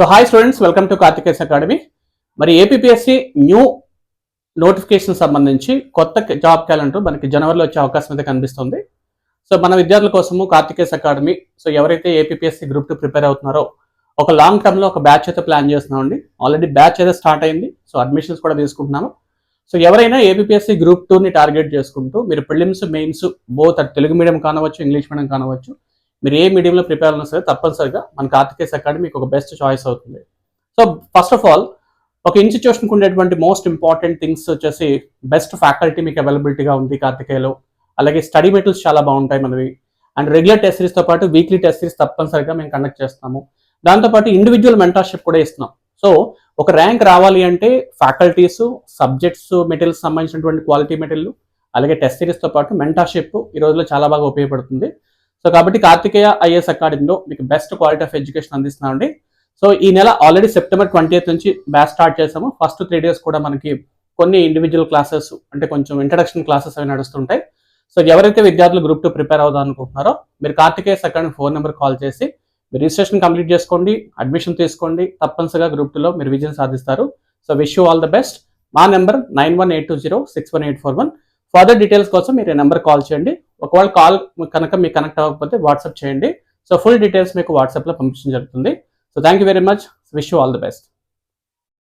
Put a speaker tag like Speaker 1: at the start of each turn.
Speaker 1: So hi students, welcome to Karthikeya's academy. మరి APSC new notification సంబంధించి కొత్త జాబ్ క్యాలెండర్ మనకి జనవరిలో వచ్చే అవకాశం అయితే కనిపిస్తుంది. సో మన విద్యార్థుల కోసము కార్తికేస్ అకాడమీ, సో ఎవరైతే ఏపీఎస్సి గ్రూప్ 2 ప్రిపేర్ అవుతున్నారో ఒక లాంగ్ టర్మ్లో ఒక బ్యాచ్ అయితే ప్లాన్ చేస్తున్నామండి. ఆల్రెడీ బ్యాచ్ అయితే స్టార్ట్ అయింది. సో అడ్మిషన్స్ కూడా తీసుకుంటున్నాము. సో ఎవరైనా ఏపీఎస్సి గ్రూప్ 2ని టార్గెట్ చేసుకుంటూ మీరు prelims mains both Telugu medium కానవచ్చు, ఇంగ్లీష్ మీడియం కానవచ్చు, మీరు ఏ మీడియంలో ప్రిపేర్ అయినా సరే తప్పనిసరిగా మన కార్తికేస్ అకాడమీ మీకు ఒక బెస్ట్ చాయిస్ అవుతుంది. సో ఫస్ట్ ఆఫ్ ఆల్ ఒక ఇన్స్టిట్యూషన్కి ఉండేటువంటి మోస్ట్ ఇంపార్టెంట్ థింగ్స్ వచ్చేసి బెస్ట్ ఫ్యాకల్టీ మీకు అవైలబిలిటీగా ఉంది కార్తికేయలో. అలాగే స్టడీ మెటీరియల్స్ చాలా బాగుంటాయి మనవి. అండ్ రెగ్యులర్ టెస్ట్ సిరీస్తో పాటు వీక్లీ టెస్ట్ సిరీస్ తప్పనిసరిగా మేము కండక్ట్ చేస్తాము. దాంతోపాటు ఇండివిజువల్ మెంటర్షిప్ కూడా ఇస్తున్నాం. సో ఒక ర్యాంక్ రావాలి అంటే ఫ్యాకల్టీస్, సబ్జెక్ట్స్, మెటీరియల్స్ సంబంధించినటువంటి క్వాలిటీ మెటీరియల్, అలాగే టెస్ట్ సిరీస్తో పాటు మెంటర్షిప్ ఈ రోజుల్లో చాలా బాగా ఉపయోగపడుతుంది. సో కాబట్టి కార్తికేయ ఐఏఎస్ అకాడమీలో మీకు బెస్ట్ క్వాలిటీ ఆఫ్ ఎడ్యుకేషన్ అందిస్తున్నామండి. సో ఈ నెల ఆల్రెడీ సెప్టెంబర్ 20th నుంచి బ్యాచ్ స్టార్ట్ చేసాము. ఫస్ట్ 3 days కూడా మనకి కొన్ని ఇండివిజువల్ క్లాసెస్ అంటే కొంచెం ఇంట్రడక్షన్ క్లాసెస్ అవి నడుస్తుంటాయి. సో ఎవరైతే విద్యార్థులు గ్రూప్ 2 ప్రిపేర్ అవుదాం అనుకుంటున్నారో మీరు Karthikeya academy phone number call చేసి మీరు రిజిస్ట్రేషన్ కంప్లీట్ చేసుకోండి, అడ్మిషన్ తీసుకోండి. తప్పనిసరిగా గ్రూప్ 2లో మీరు విజయం సాధిస్తారు. So wish you all the best. మా నెంబర్ 9182061841. ఫర్దర్ డీటెయిల్స్ కోసం మీరు ఈ నెంబర్ కాల్ చేయండి. ఒకవేళ కాల్ కనుక మీకు కనెక్ట్ అవ్వకపోతే వాట్సాప్ చేయండి. సో ఫుల్ డీటెయిల్స్ మీకు వాట్సాప్లో పంపించడం జరుగుతుంది. So thank you very much. Wish you all the best.